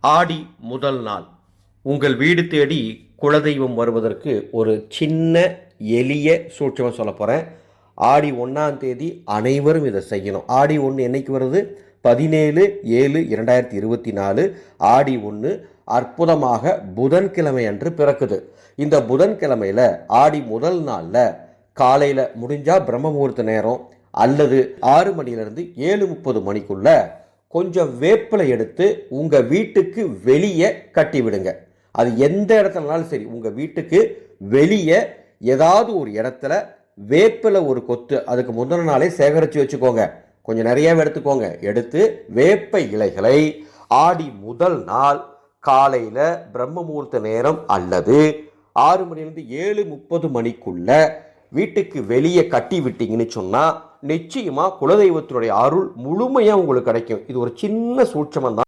ஆடி முதல் நாள் உங்கள் வீடு தேடி குலதெய்வம் வருவதற்கு ஒரு சின்ன எளிய சூட்சமாக சொல்ல போகிறேன். ஆடி 1ஆம் தேதி அனைவரும் இதை செய்யணும். ஆடி 1 என்னைக்கு வருது? 17/7/2024 ஆடி 1 அற்புதமாக புதன்கிழமை அன்று பிறக்குது. இந்த புதன்கிழமையில் ஆடி முதல் நாளில் காலையில் முடிஞ்சால் பிரம்ம முகூர்த்த நேரம் அல்லது 6 மணிலிருந்து 7:30 மணிக்குள்ள கொஞ்சம் வேப்பிலை எடுத்து உங்கள் வீட்டுக்கு வெளியே கட்டி விடுங்க. அது எந்த இடத்துலனாலும் சரி, உங்கள் வீட்டுக்கு வெளியே ஏதாவது ஒரு இடத்துல வேப்பிலை ஒரு கொத்து அதுக்கு முந்தின நாளே சேகரித்து வச்சுக்கோங்க. கொஞ்சம் நிறையாவே எடுத்துக்கோங்க. எடுத்து வேப்ப இலைகளை ஆடி முதல் நாள் காலையில் பிரம்ம முகூர்த்த நேரம் அல்லது 6 மணிலிருந்து 7:30 மணிக்குள்ள வீட்டுக்கு வெளியே கட்டி விட்டீங்கன்னு சொன்னால் நிச்சயமாக குலதெய்வத்தினுடைய அருள் முழுமையாக உங்களுக்கு கிடைக்கும். இது ஒரு சின்ன சூட்சமம் தான்.